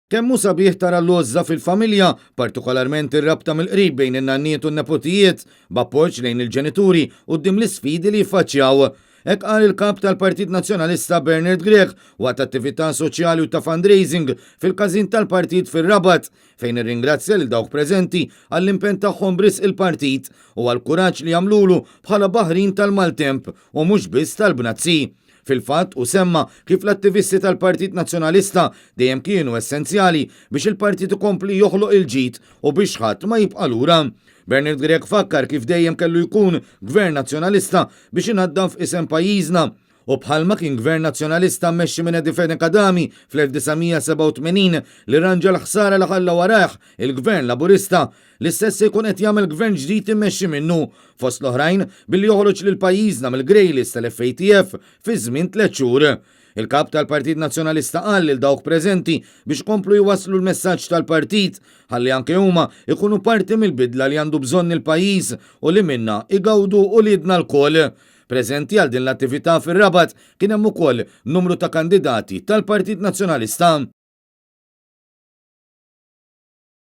Kemmu sabiħ tara l-għożza fil-familja, partikolarment ir-rabta mill-qrib bejn in-nannijiet u n-nepotijiet, b'appoġġ lejn il-ġenituri quddiem l-isfidi li jiffaċċjaw. Hekk qal il-kap tal-Partit Nazzjonalista Bernard Grieg waqt attività soċjali u ta' fundraising fil-każin tal-partit fir-Rabat, fejn irringrazzja lil dawk preżenti għall-impenn tagħhom bris il-partit u għall-kuraġġ li jagħmlulu bħala baħrin tal-maltemp u mhux biss tal-bnazzi. Fil-fatt u semma kif l-attivisti tal-Partit Nazzjonalista dejjem kienu essenzjali biex il-partit ikompli joħloq il-ġid u biex ħadd ma jibqa' lura. Bernard Grieg fakkar kif dejjem kellu jkun gvern nazzjonalista biex inaddam f'isem pajjiżna. U bħalma kien gvern nazzjonalista mmexxi minn Edifene Kadami fl-1987 li ranġa l-ħsara li ħalla warah il-gvern laburista, l-istess jkun qed jagħmel gvern ġdid immexxi minnu fost l-oħrajn billi joħroġ lil pajjiżna mill-grey list tal-FATF fi żmien 3 xhur. Il-kap tal-Partit Nazzjonalista qal lil dawk preżenti biex komplu jwasslu l-messaġġ tal-partit ħalli anke huma ikunu parti mill-bidla li għandu bżonn il-pajjiż u li minna igawdu u lidna l-koll. Preżenti għal din l-attività fir-Rabat kien hemm ukoll numru ta' kandidati tal-Partit Nazzjonalista.